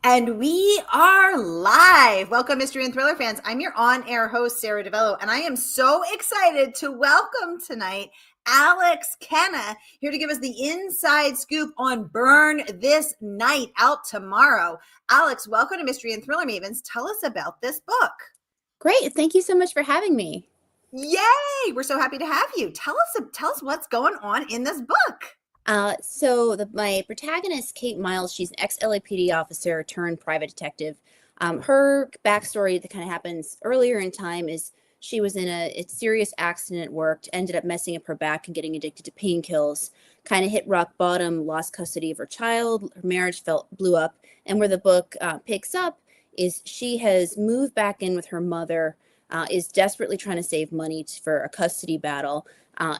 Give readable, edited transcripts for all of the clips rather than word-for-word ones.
And we are live. Welcome, mystery and thriller fans. I'm your on-air host, Sara DiVello, and I am so excited to welcome tonight Alex Kenna, here to give us the inside scoop on Burn This Night, out tomorrow. Alex, welcome to Mystery and Thriller Mavens. Tell us about this book. Great. Thank you so much for having me. Yay! We're so happy to have you. Tell us what's going on in this book. My protagonist, Kate Myles, she's an ex-LAPD officer turned private detective. Her backstory that kind of happens earlier in time is she was in a serious accident at work, ended up messing up her back and getting addicted to painkillers, kind of hit rock bottom, lost custody of her child, her marriage blew up. And where the book picks up is she has moved back in with her mother, is desperately trying to save money for a custody battle.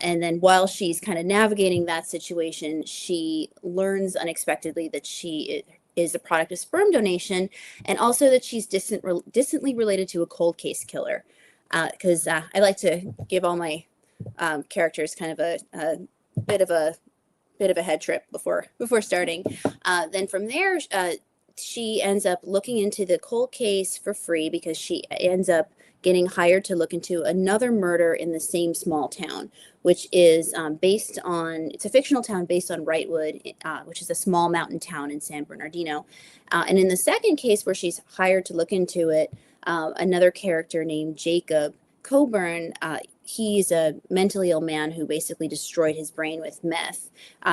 And then while she's kind of navigating that situation, she learns unexpectedly that she is a product of sperm donation, and also that she's distantly related to a cold case killer. Because I like to give all my characters kind of a bit of a head trip before starting. Then from there, she ends up looking into the cold case for free because she ends up getting hired to look into another murder in the same small town, which is it's a fictional town based on Wrightwood, which is a small mountain town in San Bernardino. And in the second case where she's hired to look into it, another character named Jacob Coburn, he's a mentally ill man who basically destroyed his brain with meth,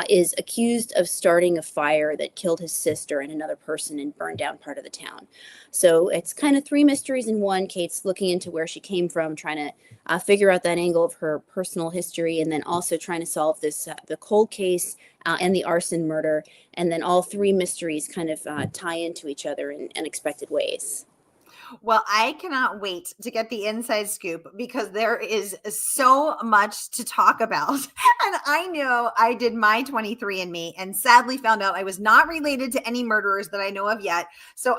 is accused of starting a fire that killed his sister and another person and burned down part of the town. So it's kind of three mysteries in one. Kate's looking into where she came from, trying to figure out that angle of her personal history, and then also trying to solve this the cold case and the arson murder. And then all three mysteries kind of tie into each other in unexpected ways. Well, I cannot wait to get the inside scoop because there is so much to talk about. And I know I did my 23andMe and sadly found out I was not related to any murderers that I know of yet. So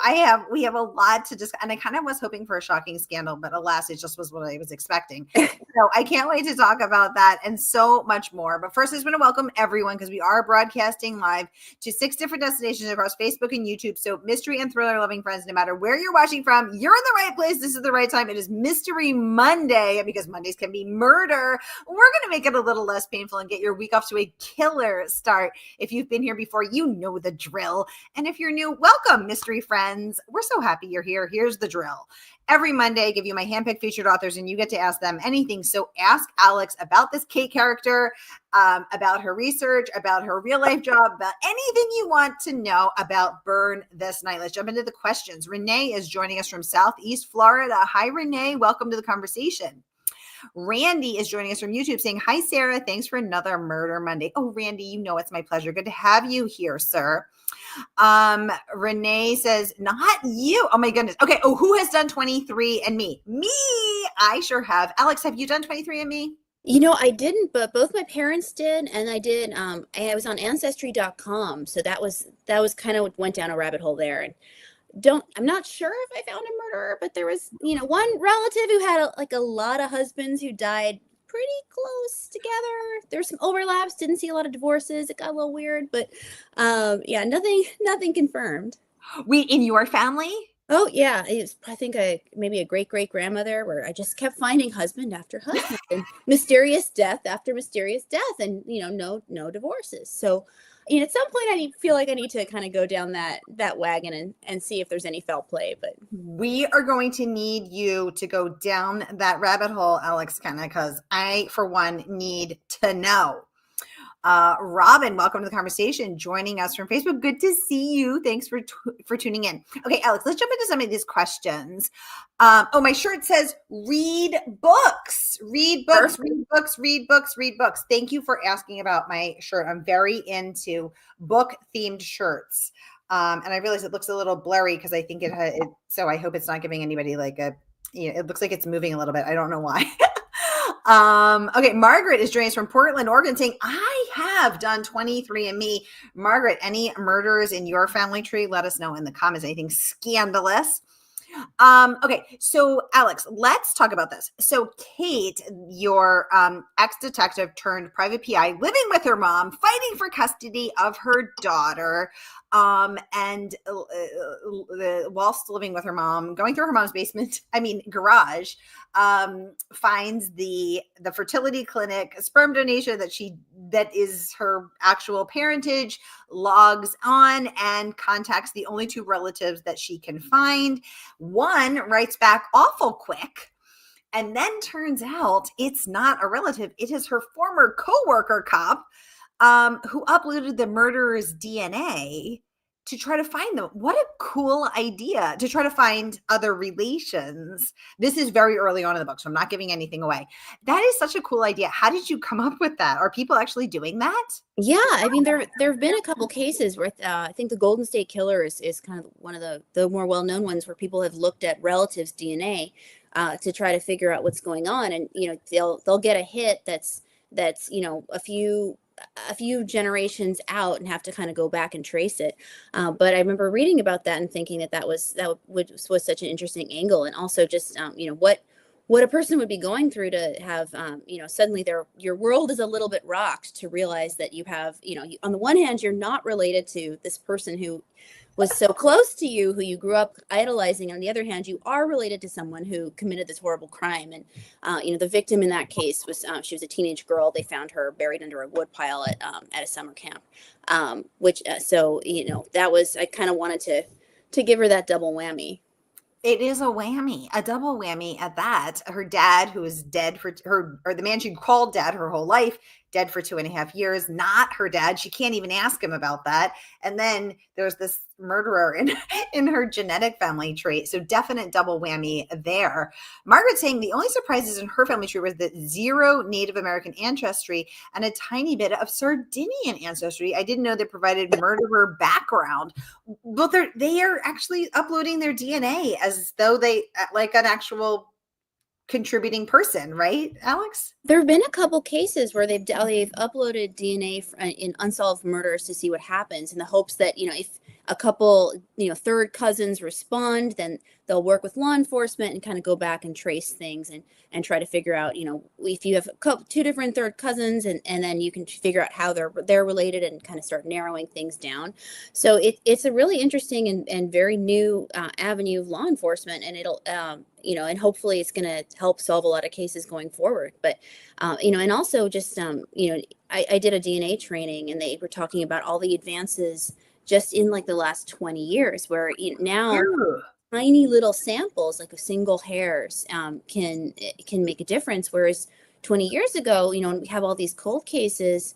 we have a lot to just, and I kind of was hoping for a shocking scandal, but alas, it just was what I was expecting. So I can't wait to talk about that and so much more. But first, I just want to welcome everyone because we are broadcasting live to 6 different destinations across Facebook and YouTube. So mystery and thriller loving friends, no matter where you're watching from, you're in the right place. This is the right time. It is Mystery Monday, and because Mondays can be murder, we're going to make it a little less painful and get your week off to a killer start. If you've been here before, you know the drill. And if you're new, welcome, mystery friends. We're so happy you're here. Here's the drill. Every Monday, I give you my handpicked featured authors, and you get to ask them anything. So ask Alex about this Kate character, about her research, about her real life job, about anything you want to know about Burn This Night. Let's jump into the questions. Renee is joining us from Southeast Florida. Hi, Renee. Welcome to the conversation. Randy is joining us from YouTube saying, hi, Sara. Thanks for another Murder Monday. Oh, Randy, you know it's my pleasure. Good to have you here, sir. Renee says, not you. Oh my goodness. Okay. Oh, who has done 23andMe? Me. I sure have. Alex, have you done 23andMe? You know, I didn't, but both my parents did, and I did. I was on ancestry.com, so that was kind of went down a rabbit hole there. And I'm not sure if I found a murderer, but there was, one relative who had a lot of husbands who died pretty close together. There's some overlaps. Didn't see a lot of divorces. It got a little weird, but yeah, nothing confirmed. In your family? Oh yeah, I think maybe a great grandmother where I just kept finding husband after husband and mysterious death after mysterious death, and no divorces. So, at some point I feel like I need to kind of go down that wagon and see if there's any foul play. But we are going to need you to go down that rabbit hole, Alex Kenna, because I, for one, need to know. Robin, welcome to the conversation, joining us from Facebook. Good to see you. Thanks for tuning in. Okay, Alex, let's jump into some of these questions. My shirt says read books, read books, read books, read books, read books. Thank you for asking about my shirt. I'm very into book themed shirts. And I realize it looks a little blurry because I think so I hope it's not giving anybody it looks like it's moving a little bit. I don't know why. Okay, Margaret is joining us from Portland, Oregon, saying, I have done 23andMe. Margaret, any murders in your family tree? Let us know in the comments. Anything scandalous? Okay, so Alex, let's talk about this. So Kate, your ex-detective turned private PI, living with her mom, fighting for custody of her daughter. And whilst living with her mom, going through her mom's garage, finds the fertility clinic sperm donation that is her actual parentage, logs on and contacts the only two relatives that she can find. One writes back awful quick, and then turns out it's not a relative. It is her former coworker cop, who uploaded the murderer's DNA to try to find them. What a cool idea, to try to find other relations. This is very early on in the book, so I'm not giving anything away. That is such a cool idea. How did you come up with that? Are people actually doing that? Yeah, I mean there have been a couple cases where I think the Golden State Killer is kind of one of the more well-known ones, where people have looked at relatives' DNA to try to figure out what's going on, and they'll get a hit that's a few generations out and have to kind of go back and trace it. But I remember reading about that and thinking that was such an interesting angle, and also just what a person would be going through to have suddenly your world is a little bit rocked, to realize that you have on the one hand, you're not related to this person who was so close to you, who you grew up idolizing. On the other hand, you are related to someone who committed this horrible crime. And the victim in that case was she was a teenage girl. They found her buried under a woodpile at a summer camp, that was, I kind of wanted to give her that double whammy. It is a whammy, a double whammy at that. Her dad, who is dead or the man she called dad her whole life, dead for 2.5 years, not her dad. She can't even ask him about that. And then there's this murderer in her genetic family tree. So definite double whammy there. Margaret saying the only surprises in her family tree was that 0 Native American ancestry and a tiny bit of Sardinian ancestry. I didn't know they provided murderer background. But they are actually uploading their DNA as though they like an actual contributing person, right, Alex? There have been a couple cases where they've uploaded DNA in unsolved murders to see what happens, in the hopes that if a couple third cousins respond, then they'll work with law enforcement and kind of go back and trace things and try to figure out if you have two different third cousins, and then you can figure out how they're related and kind of start narrowing things down. So it's a really interesting and very new avenue of law enforcement, and it'll and hopefully it's going to help solve a lot of cases going forward. But and also just I did a DNA training, and they were talking about all the advances just in like the last 20 years, where now tiny little samples, like of single hairs, can make a difference. Whereas 20 years ago, when we have all these cold cases,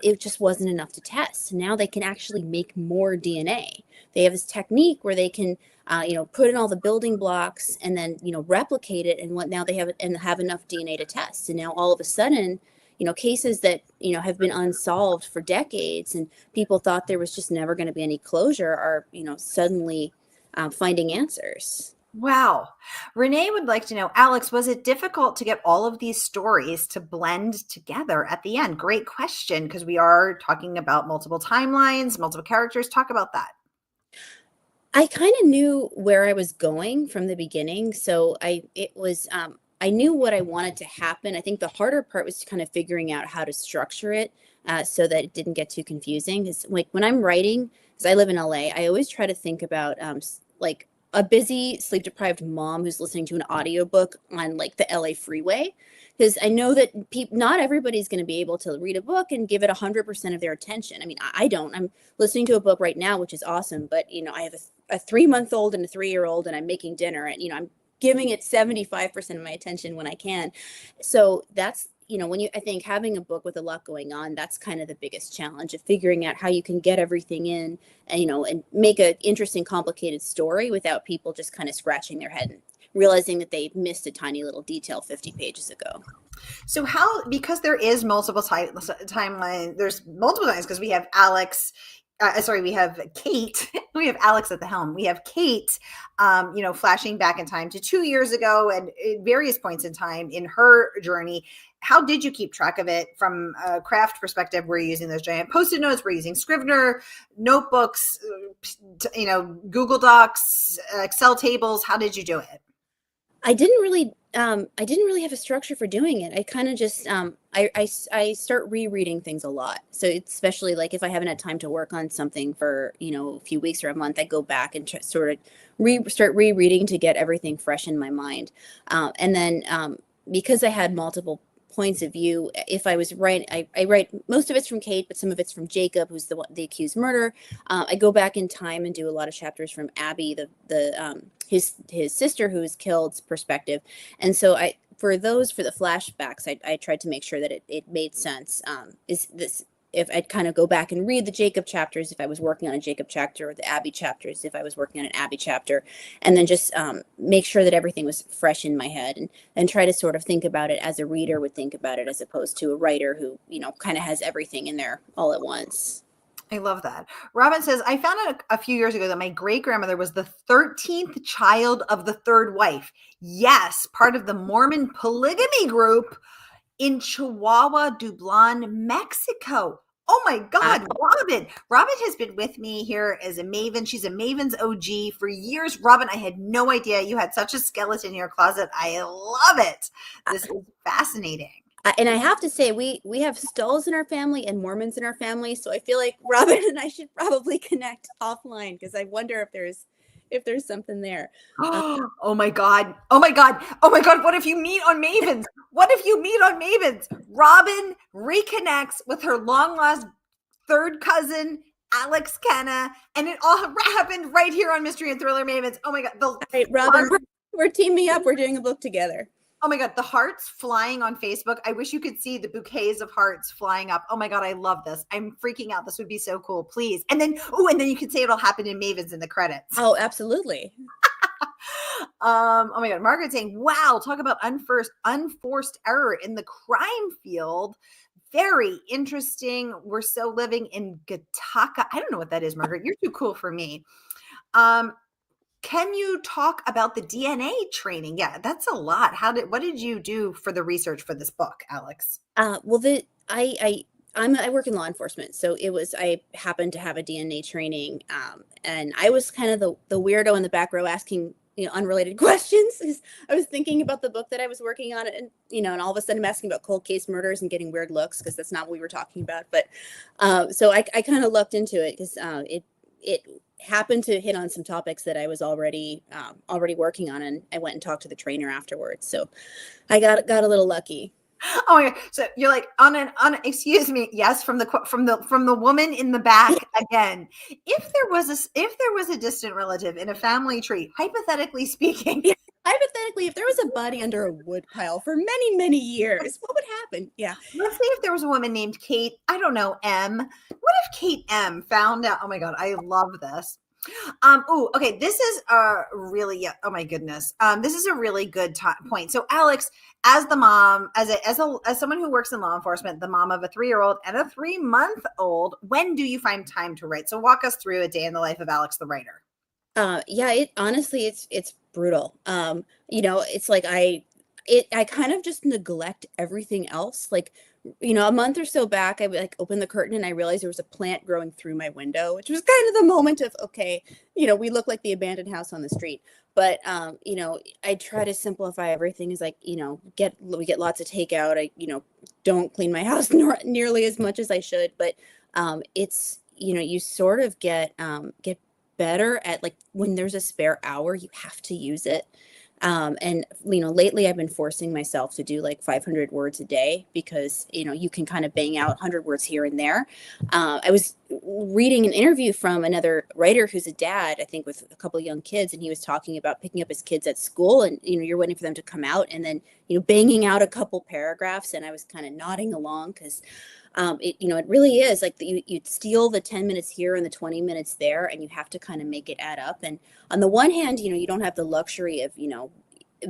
it just wasn't enough to test. Now they can actually make more DNA. They have this technique where they can put in all the building blocks and then replicate it, and now they have enough DNA to test. And now all of a sudden, cases that have been unsolved for decades, and people thought there was just never going to be any closure, are suddenly finding answers. Wow. Renee would like to know, Alex, was it difficult to get all of these stories to blend together at the end? Great question, because we are talking about multiple timelines, multiple characters. Talk about that. I kind of knew where I was going from the beginning, so I knew what I wanted to happen. I think the harder part was kind of figuring out how to structure it so that it didn't get too confusing. Because like when I'm writing, because I live in LA, I always try to think about like a busy, sleep-deprived mom who's listening to an audiobook on like the LA freeway. Because I know that not everybody's going to be able to read a book and give it 100% of their attention. I mean, I don't. I'm listening to a book right now, which is awesome. But, I have a 3-month-old and a 3-year-old, and I'm making dinner, and, I'm giving it 75% of my attention when I can. So that's, I think having a book with a lot going on, that's kind of the biggest challenge of figuring out how you can get everything in and, and make an interesting, complicated story without people just kind of scratching their head and realizing that they missed a tiny little detail 50 pages ago. So because there is multiple timeline, there's multiple times, because we have Alex, we have Kate, we have Alex at the helm. We have Kate, flashing back in time to 2 years ago and at various points in time in her journey. How did you keep track of it from a craft perspective? We're using those giant Post-it notes. We're using Scrivener, notebooks, Google Docs, Excel tables. How did you do it? I didn't really I didn't really have a structure for doing it. I kind of just I start rereading things a lot. So it's especially like if I haven't had time to work on something for a few weeks or a month, I go back and sort of start rereading to get everything fresh in my mind. And then because I had multiple points of view, if I was writing, I write most of it's from Kate, but some of it's from Jacob, who's the accused murderer. I go back in time and do a lot of chapters from Abby, his sister who was killed's perspective. And so for the flashbacks, I tried to make sure that it made sense. If I'd kind of go back and read the Jacob chapters, if I was working on a Jacob chapter, or the Abby chapters, if I was working on an Abby chapter, and then just make sure that everything was fresh in my head, and try to sort of think about it as a reader would think about it, as opposed to a writer who, kind of has everything in there all at once. I love that. Robin says, I found out a few years ago that my great-grandmother was the 13th child of the third wife. Yes, part of the Mormon polygamy group in Chihuahua, Dublin, Mexico. Oh my God, Robin. Robin has been with me here as a Maven. She's a Maven's OG for years. Robin, I had no idea you had such a skeleton in your closet. I love it. This is fascinating. And I have to say, we have Stulls in our family and Mormons in our family. So I feel like Robin and I should probably connect offline, because I wonder if there's something there. Oh my God. Oh my God. Oh my God. What if you meet on Mavens? What if you meet on Mavens? Robin reconnects with her long lost third cousin, Alex Kenna, and it all happened right here on Mystery and Thriller Mavens. Oh my God. All right, Robin, we're teaming up. We're doing a book together. Oh my God, the hearts flying on Facebook. I wish you could see the bouquets of hearts flying up. Oh my God, I love this. I'm freaking out. This would be so cool. Please. And then you could say it'll happen in Mavens in the credits. Oh, absolutely. Oh my God, Margaret saying, wow, talk about unforced error in the crime field. Very interesting. We're still living in Gattaca. I don't know what that is, Margaret. You're too cool for me. Can you talk about the DNA training? Yeah, that's a lot. What did you do for the research for this book, Alex? Well, I work in law enforcement, so I happened to have a DNA training, and I was kind of the weirdo in the back row asking unrelated questions, because I was thinking about the book that I was working on, and and all of a sudden I'm asking about cold case murders and getting weird looks, because that's not what we were talking about. But so I kind of looked into it, because it happened to hit on some topics that I was already working on, and I went and talked to the trainer afterwards. So I got a little lucky. Oh my God. So you're like excuse me. Yes. From the woman in the back again. If there was a distant relative in a family tree, hypothetically speaking, hypothetically, if there was a body under a wood pile for many, many years, what would happen? Yeah. Let's say if there was a woman named Kate, I don't know, M. What if Kate M found out? Oh my God, I love this. Okay. This is really, oh my goodness. This is a really good point. So Alex, as the mom, as someone who works in law enforcement, the mom of a 3-year-old and a 3-month-old, when do you find time to write? So walk us through a day in the life of Alex, the writer. Yeah, honestly, it's brutal. It's like I kind of just neglect everything else. Like, a month or so back, I would open the curtain and I realized there was a plant growing through my window, which was kind of the moment of, okay, we look like the abandoned house on the street. But, I try to simplify everything. Is like, we get lots of takeout. I, don't clean my house nearly as much as I should. But it's, you sort of get better at, like, when there's a spare hour, you have to use it. And lately I've been forcing myself to do like 500 words a day, because you can kind of bang out 100 words here and there. I was reading an interview from another writer who's a dad, I think, with a couple of young kids, and he was talking about picking up his kids at school, and you're waiting for them to come out, and then banging out a couple paragraphs, and I was kind of nodding along, because it really is like you steal the 10 minutes here and the 20 minutes there, and you have to kind of make it add up. And on the one hand, you don't have the luxury of,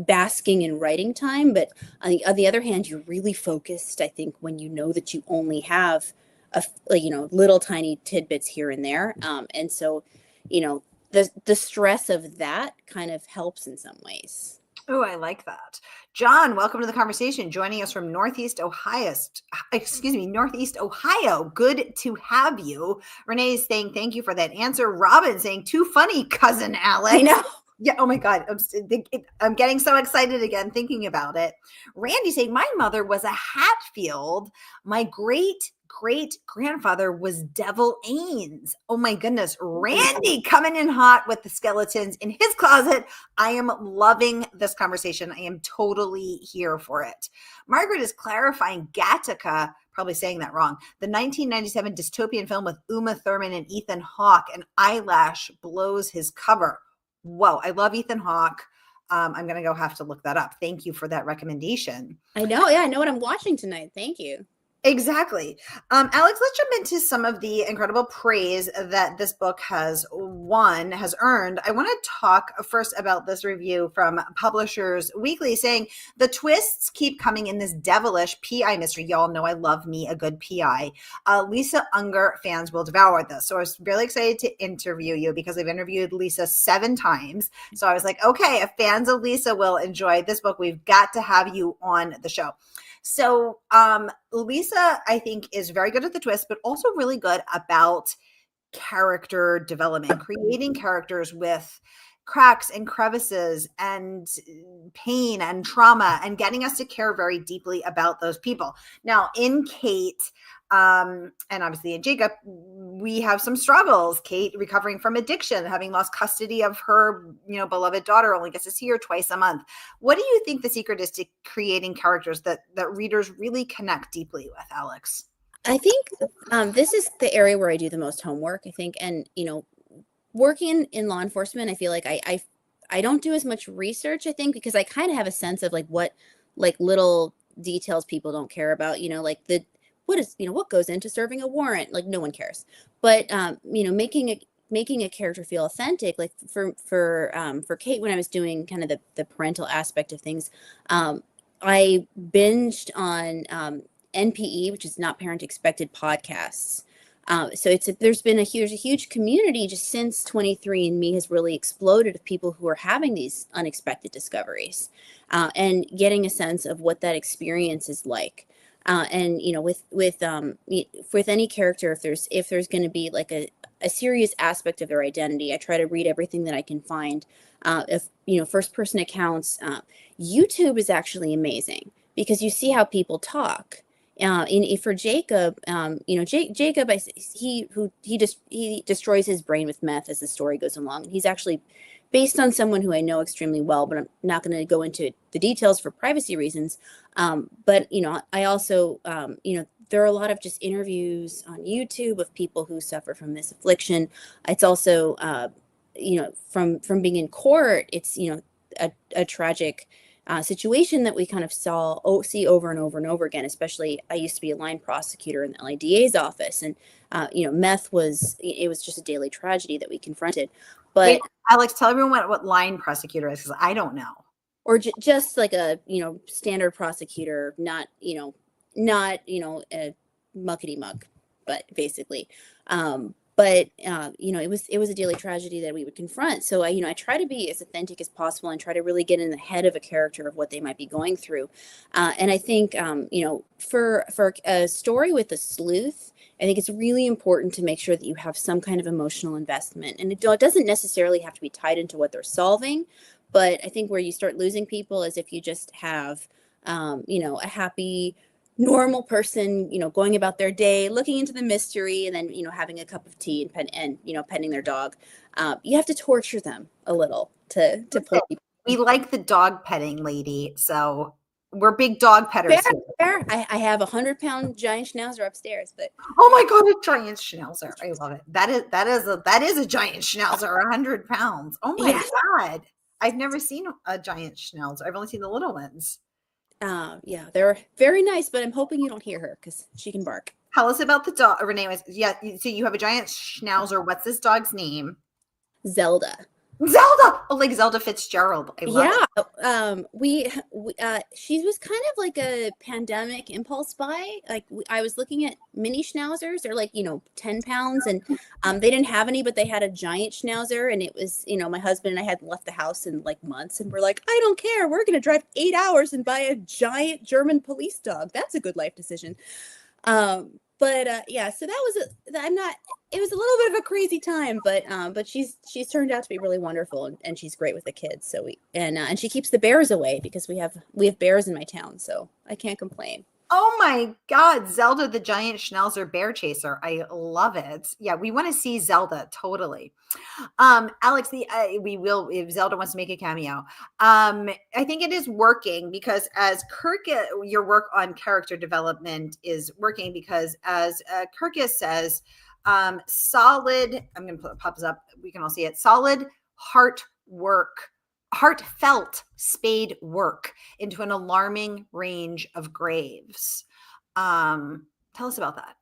basking in writing time, but on the other hand, you're really focused, I think, when you know that you only have little tiny tidbits here and there. And so, the stress of that kind of helps in some ways. Oh, I like that. John, welcome to the conversation. Joining us from Northeast Ohio. Good to have you. Renee is saying thank you for that answer. Robin saying, too funny, cousin Alex. I know. Yeah. Oh my God. I'm getting so excited again thinking about it. Randy saying, my mother was a Hatfield. My great grandfather was Devil Ains. Oh my goodness. Randy coming in hot with the skeletons in his closet. I am loving this conversation. I am totally here for it. Margaret is clarifying Gattaca, probably saying that wrong. The 1997 dystopian film with Uma Thurman and Ethan Hawke, and eyelash blows his cover. Whoa, I love Ethan Hawke. I'm going to go have to look that up. Thank you for that recommendation. I know. Yeah, I know what I'm watching tonight. Thank you. Exactly. Alex, let's jump into some of the incredible praise that this book has earned. I want to talk first about this review from Publishers Weekly saying the twists keep coming in this devilish PI mystery. Y'all know I love me a good PI. Lisa Unger fans will devour this. So I was really excited to interview you because I've interviewed Lisa 7 times. So I was like, okay, if fans of Lisa will enjoy this book, we've got to have you on the show. So Lisa, I think, is very good at the twist, but also really good about character development, creating characters with cracks and crevices and pain and trauma and getting us to care very deeply about those people. Now, in Kate, and obviously in Jacob, we have some struggles. Kate recovering from addiction, having lost custody of her, beloved daughter, only gets to see her twice a month. What do you think the secret is to creating characters that readers really connect deeply with, Alex? I think this is the area where I do the most homework, I think. And, working in law enforcement, I feel like I don't do as much research, I think, because I kind of have a sense of what little details people don't care about, what goes into serving a warrant, no one cares. But, making a character feel authentic, like for Kate, when I was doing kind of the parental aspect of things, I binged on NPE, which is Not Parent Expected podcasts. So there's a huge community just since 23andMe has really exploded of people who are having these unexpected discoveries, and getting a sense of what that experience is like. And with any character, if there's going to be a serious aspect of their identity, I try to read everything that I can find. If first person accounts, YouTube is actually amazing because you see how people talk. For Jacob, Jacob, he destroys his brain with meth as the story goes along. He's actually based on someone who I know extremely well, but I'm not going to go into the details for privacy reasons. But I also, there are a lot of just interviews on YouTube of people who suffer from this affliction. It's also, from being in court, it's a tragic situation that we kind of see over and over and over again. Especially, I used to be a line prosecutor in the LADA's office, and meth was just a daily tragedy that we confronted. But wait, Alex, tell everyone what line prosecutor is, because I don't know. Or just like a standard prosecutor, not a muckety muck, but basically. It was a daily tragedy that we would confront. So I try to be as authentic as possible and try to really get in the head of a character of what they might be going through. And I think, for a story with a sleuth, I think it's really important to make sure that you have some kind of emotional investment. And it doesn't necessarily have to be tied into what they're solving. But I think where you start losing people is if you just have, a happy, normal person, going about their day, looking into the mystery, and then, having a cup of tea and petting their dog. You have to torture them a little to pull people. We like the dog petting lady, so we're big dog petters. Fair. I have 100-pound giant schnauzer upstairs, but oh my God, a giant schnauzer! I love it. That is a giant schnauzer, 100 pounds. Oh my God, I've never seen a giant schnauzer. I've only seen the little ones. Yeah, they're very nice, but I'm hoping you don't hear her because she can bark. Tell us about the dog. Renee, so you have a giant schnauzer. What's this dog's name? Zelda. Oh, like Zelda Fitzgerald. I love it. She was kind of like a pandemic impulse buy. I was looking at mini schnauzers. They're 10 pounds, and they didn't have any, but they had a giant schnauzer, and it was, my husband and I hadn't left the house in months, and we're like, I don't care. We're going to drive 8 hours and buy a giant German police dog. That's a good life decision. But yeah, so that was I'm not. It was a little bit of a crazy time, but she's turned out to be really wonderful, and she's great with the kids. So and she keeps the bears away because we have bears in my town, so I can't complain. Oh my God, Zelda the Giant Schnauzer Bear Chaser. I love it. Yeah, we want to see Zelda totally. Alex, we will if Zelda wants to make a cameo. I think it is working because as your work on character development is working because as Kirkus says, solid. I'm going to pop this up. We can all see it. Solid heartfelt spade work into an alarming range of graves. Tell us about that.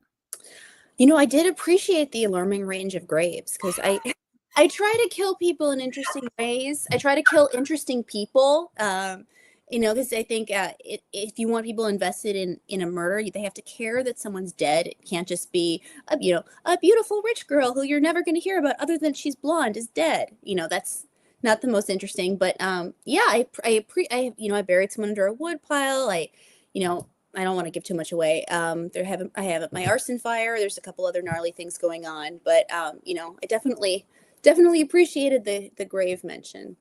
I did appreciate the alarming range of graves because I try to kill people in interesting ways. I try to kill interesting people. Because I think if you want people invested in a murder, they have to care that someone's dead. It can't just be a beautiful rich girl who you're never going to hear about other than she's blonde is dead. That's not the most interesting. But yeah, I buried someone under a wood pile. I don't want to give too much away. I have my arson fire. There's a couple other gnarly things going on, but I definitely appreciated the grave mention.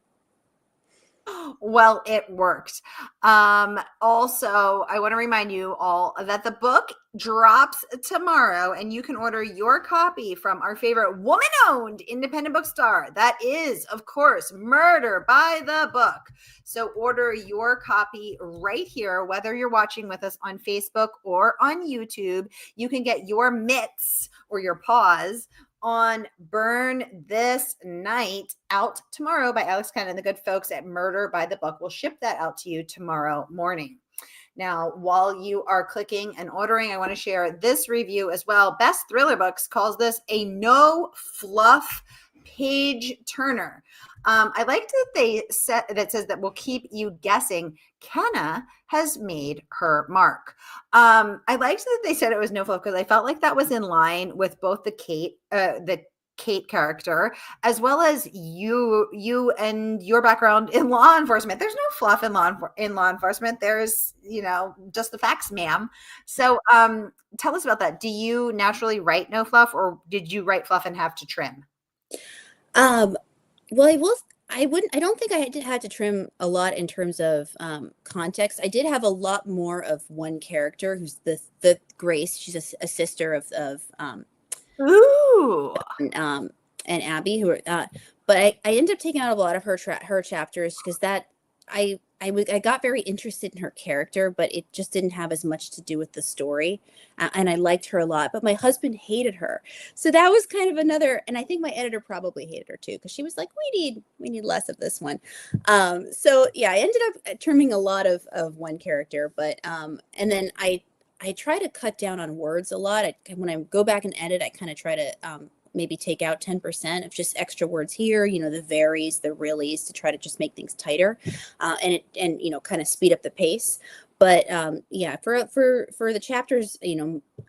Well, it worked. Also, I want to remind you all that the book drops tomorrow and you can order your copy from our favorite woman-owned independent bookstore. That is, of course, Murder by the Book. So order your copy right here, whether you're watching with us on Facebook or on YouTube. You can get your mitts or your paws on Burn This Night out tomorrow by Alex Kenna and the good folks at Murder by the Book. We'll ship that out to you tomorrow morning. Now, while you are clicking and ordering, I want to share this review as well. Best Thriller Books calls this a no fluff page turner. I liked that they said that it says that will keep you guessing. Kenna has made her mark. I liked that they said it was no fluff because I felt like that was in line with both the Kate character as well as you and your background in law enforcement. There's no fluff in law enforcement. There's just the facts, ma'am. So tell us about that. Do you naturally write no fluff, or did you write fluff and have to trim? Well, I don't think I had to trim a lot in terms of context. I did have a lot more of one character who's the Grace. She's a sister of Ooh. and Abby, who are, but I ended up taking out a lot of her chapters because I got very interested in her character, but it just didn't have as much to do with the story. And I liked her a lot, but my husband hated her. So that was kind of another, and I think my editor probably hated her too, because she was like, we need less of this one. So yeah, I ended up trimming a lot of one character, but, and then I try to cut down on words a lot. When I go back and edit, I kind of try to, maybe take out 10% of just extra words here, the veries, the reallys, to try to just make things tighter, and kind of speed up the pace. But yeah, for the chapters,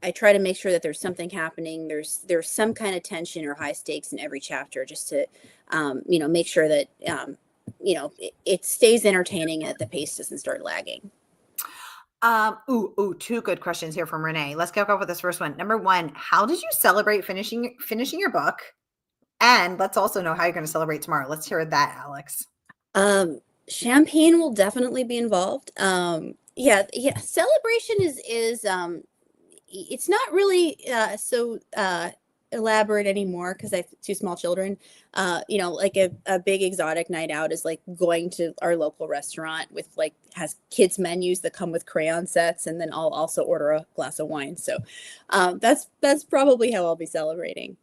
I try to make sure that there's something happening. There's some kind of tension or high stakes in every chapter, just to make sure that it stays entertaining and that the pace doesn't start lagging. Two good questions here from Renee. Let's kick off with this first one. Number one, how did you celebrate finishing your book? And let's also know how you're going to celebrate tomorrow. Let's hear that, Alex. Champagne will definitely be involved. Yeah. Celebration is it's not really so elaborate anymore because I have two small children. Like a big exotic night out is like going to our local restaurant with has kids menus that come with crayon sets, and then I'll also order a glass of wine. So that's probably how I'll be celebrating.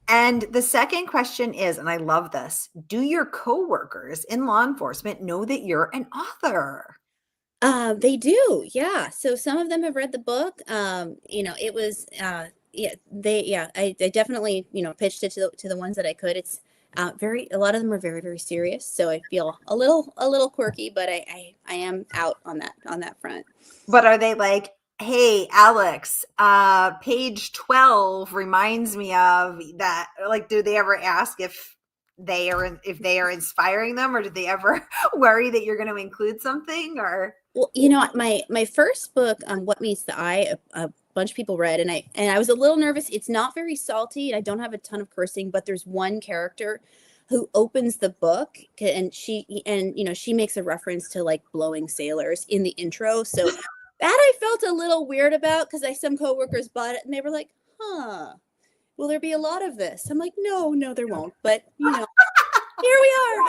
And the second question is, and I love this, do your coworkers in law enforcement know that you're an author? They do. Yeah. So some of them have read the book. It was I definitely pitched it to the ones that I could. It's a lot of them are very, very serious, so I feel a little quirky, but I am out on that front. But are they like, hey, Alex, page 12 reminds me of that? Like, do they ever ask if they are inspiring them, or did they ever worry that you're going to include something? Or well, my first book, What Meets the Eye, bunch of people read, and I was a little nervous. It's not very salty, and I don't have a ton of cursing, but there's one character who opens the book, and she makes a reference to like blowing sailors in the intro. So that I felt a little weird about, because some coworkers bought it and they were like, "Huh, will there be a lot of this?" I'm like, "No, there won't." But here we are.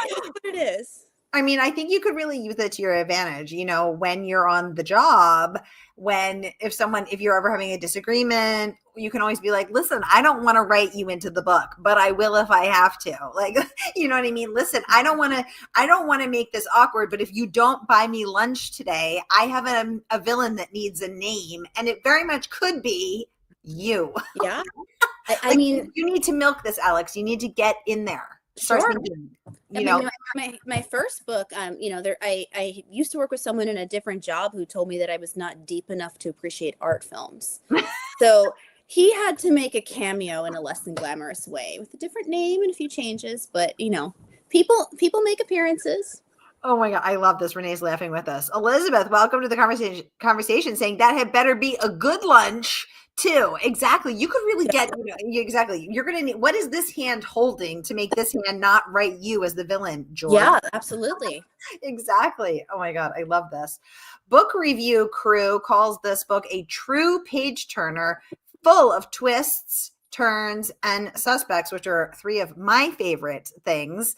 It is what it is. I mean, I think you could really use it to your advantage, when you're on the job, if you're ever having a disagreement, you can always be like, listen, I don't want to write you into the book, but I will if I have to. Like, you know what I mean? Listen, I don't want to make this awkward, but if you don't buy me lunch today, I have a villain that needs a name, and it very much could be you. Yeah. I mean, you need to milk this, Alex. You need to get in there. Start Sure. thinking, my first book, I used to work with someone in a different job who told me that I was not deep enough to appreciate art films. So he had to make a cameo in a less than glamorous way with a different name and a few changes, but people make appearances. Oh my God, I love this. Renee's laughing with us. Elizabeth, welcome to the conversation, saying that had better be a good lunch too. Exactly. You could really get, exactly. You're going to need, what is this hand holding to make this hand not write you as the villain, George? Yeah, absolutely. Exactly. Oh my God, I love this. Book review crew calls this book a true page turner, full of twists, turns, and suspects, which are three of my favorite things.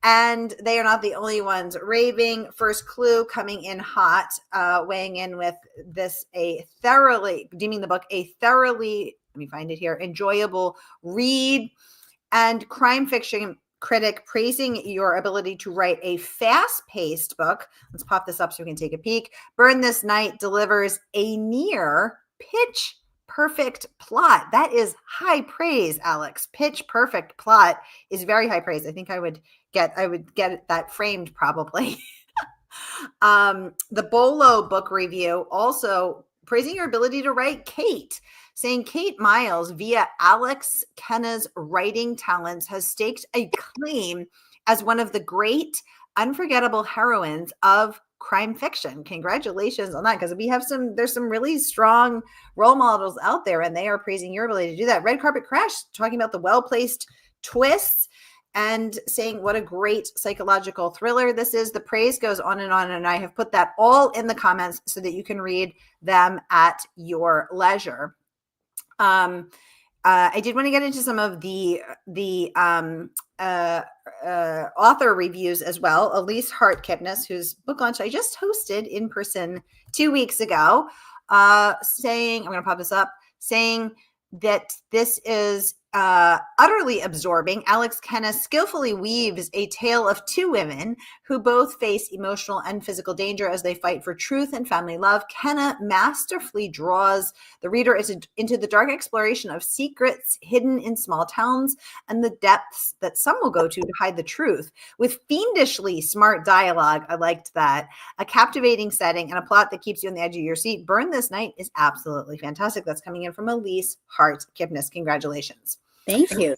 And they are not the only ones raving. First Clue coming in hot, weighing in with this deeming the book a thoroughly, let me find it here, enjoyable read. And crime fiction critic praising your ability to write a fast-paced book. Let's pop this up so we can take a peek. Burn This Night delivers a near pitch perfect plot. That is high praise, Alex. Pitch perfect plot is very high praise. I think I would get that framed probably. The Bolo book review also praising your ability to write, Kate, saying Kate Myles, via Alex Kenna's writing talents, has staked a claim as one of the great unforgettable heroines of crime fiction. Congratulations on that, because there's some really strong role models out there, and they are praising your ability to do that. Red Carpet Crash, talking about the well-placed twists and saying what a great psychological thriller this is. The praise goes on, and I have put that all in the comments so that you can read them at your leisure. I did want to get into some of the author reviews as well. Elise Hart-Kipnis, whose book launch I just hosted in person 2 weeks ago, saying, I'm going to pop this up, saying that this is utterly absorbing. Alex Kenna skillfully weaves a tale of two women who both face emotional and physical danger as they fight for truth and family love. Kenna masterfully draws the reader into the dark exploration of secrets hidden in small towns and the depths that some will go to hide the truth. With fiendishly smart dialogue, I liked that, a captivating setting, and a plot that keeps you on the edge of your seat, Burn This Night is absolutely fantastic. That's coming in from Elise Hart-Kipnis. Congratulations. Thank you.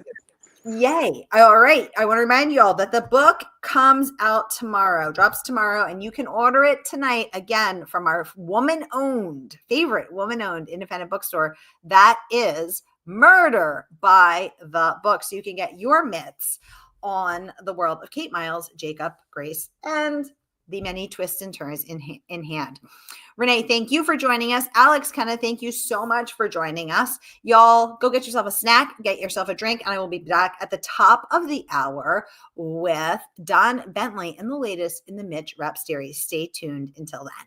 Yay. All right. I want to remind you all that the book comes out tomorrow, drops tomorrow, and you can order it tonight, again, from our favorite woman-owned independent bookstore. That is Murder by the Book. So you can get your mitts on the world of Kate Myles, Jacob, Grace, and the many twists and turns in hand. Renee, thank you for joining us. Alex, Kenna, thank you so much for joining us. Y'all, go get yourself a snack, get yourself a drink, and I will be back at the top of the hour with Don Bentley and the latest in the Mitch Rep series. Stay tuned until then.